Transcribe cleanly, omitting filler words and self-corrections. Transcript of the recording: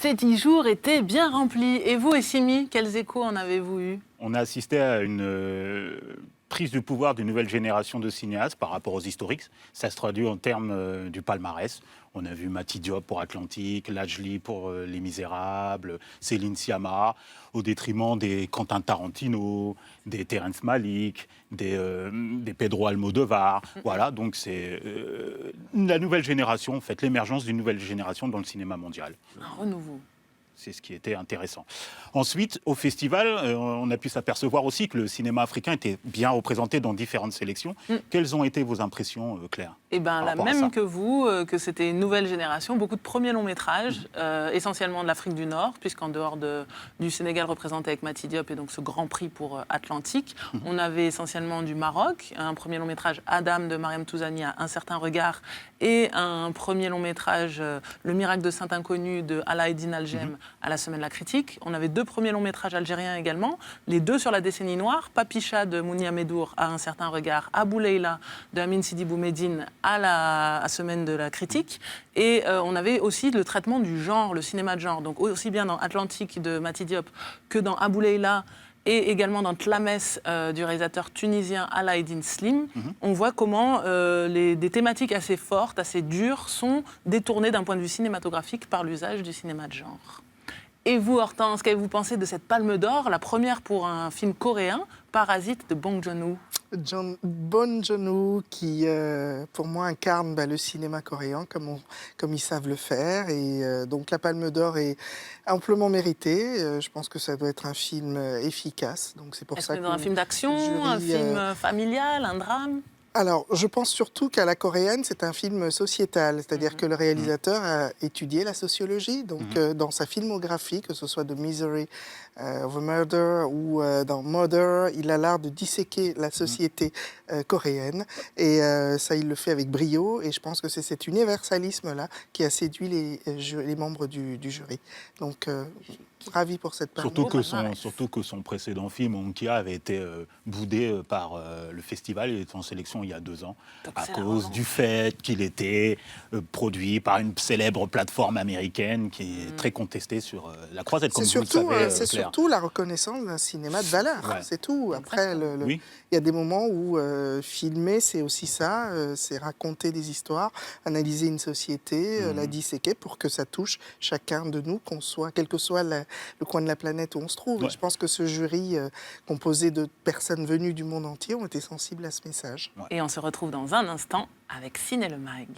Ces 10 jours étaient bien remplis. Et vous, Essimi, quels échos en avez-vous eu? On a assisté à une prise du pouvoir d'une nouvelle génération de cinéastes par rapport aux historiques. Ça se traduit en termes du palmarès. On a vu Mati Diop pour Atlantique, Lajli pour Les Misérables, Céline Sciamma, au détriment des Quentin Tarantino, des Terrence Malick, des Pedro Almodovar. Voilà, donc c'est la nouvelle génération, en fait, l'émergence d'une nouvelle génération dans le cinéma mondial. Un renouveau. C'est ce qui était intéressant. Ensuite, au festival, on a pu s'apercevoir aussi que le cinéma africain était bien représenté dans différentes sélections. Quelles ont été vos impressions, Claire? Eh bien, la même que vous, que c'était une nouvelle génération, beaucoup de premiers longs métrages, essentiellement de l'Afrique du Nord, puisqu'en dehors du Sénégal représenté avec Mati Diop et donc ce grand prix pour Atlantique, on avait essentiellement du Maroc, un premier long métrage Adam de Mariam Touzani à Un certain regard, et un premier long métrage Le miracle de Saint Inconnu de Alaeddine Algem à la Semaine de la Critique. On avait deux premiers longs métrages algériens également, les deux sur la décennie noire, Papicha de Mounia Medour à Un certain regard, Abou Leila de Amin Sidi Boumedine à la Semaine de la Critique. Et on avait aussi le traitement du genre, le cinéma de genre, donc aussi bien dans Atlantique de Mati Diop que dans Abou Leila et également dans Tlames du réalisateur tunisien Alaeddine Slim. On voit comment des thématiques assez fortes, assez dures, sont détournées d'un point de vue cinématographique par l'usage du cinéma de genre. Et vous, Hortense, qu'avez-vous pensé de cette Palme d'Or, la première pour un film coréen, Parasite de Bong Joon-ho? Bong Joon-ho qui, pour moi, incarne le cinéma coréen comme ils savent le faire. Et donc la Palme d'Or est amplement méritée. Je pense que ça doit être un film efficace. Donc c'est pour ça que dans un film d'action, un film familial, un drame? Alors, je pense surtout qu'à la coréenne, c'est un film sociétal, c'est-à-dire que le réalisateur a étudié la sociologie, donc dans sa filmographie, que ce soit de Misery of a Murder ou dans Mother, il a l'art de disséquer la société coréenne, et ça, il le fait avec brio, et je pense que c'est cet universalisme-là qui a séduit les membres du jury. Donc, ravi pour cette Palme d'Or. Surtout que son précédent film, Onkia, avait été boudé par le festival. Il était en sélection il y a 2 ans, à cause du fait qu'il était produit par une célèbre plateforme américaine qui est très contestée sur la croisette, comme vous le savez, c'est Claire. surtout la reconnaissance d'un cinéma de valeur, c'est tout. Après, il y a des moments où filmer, c'est aussi ça, c'est raconter des histoires, analyser une société, la disséquer pour que ça touche chacun de nous, quel que soit le coin de la planète où on se trouve. Et je pense que ce jury, composé de personnes venues du monde entier, ont été sensibles à ce message. Et on se retrouve dans un instant avec Ciné Le Mag.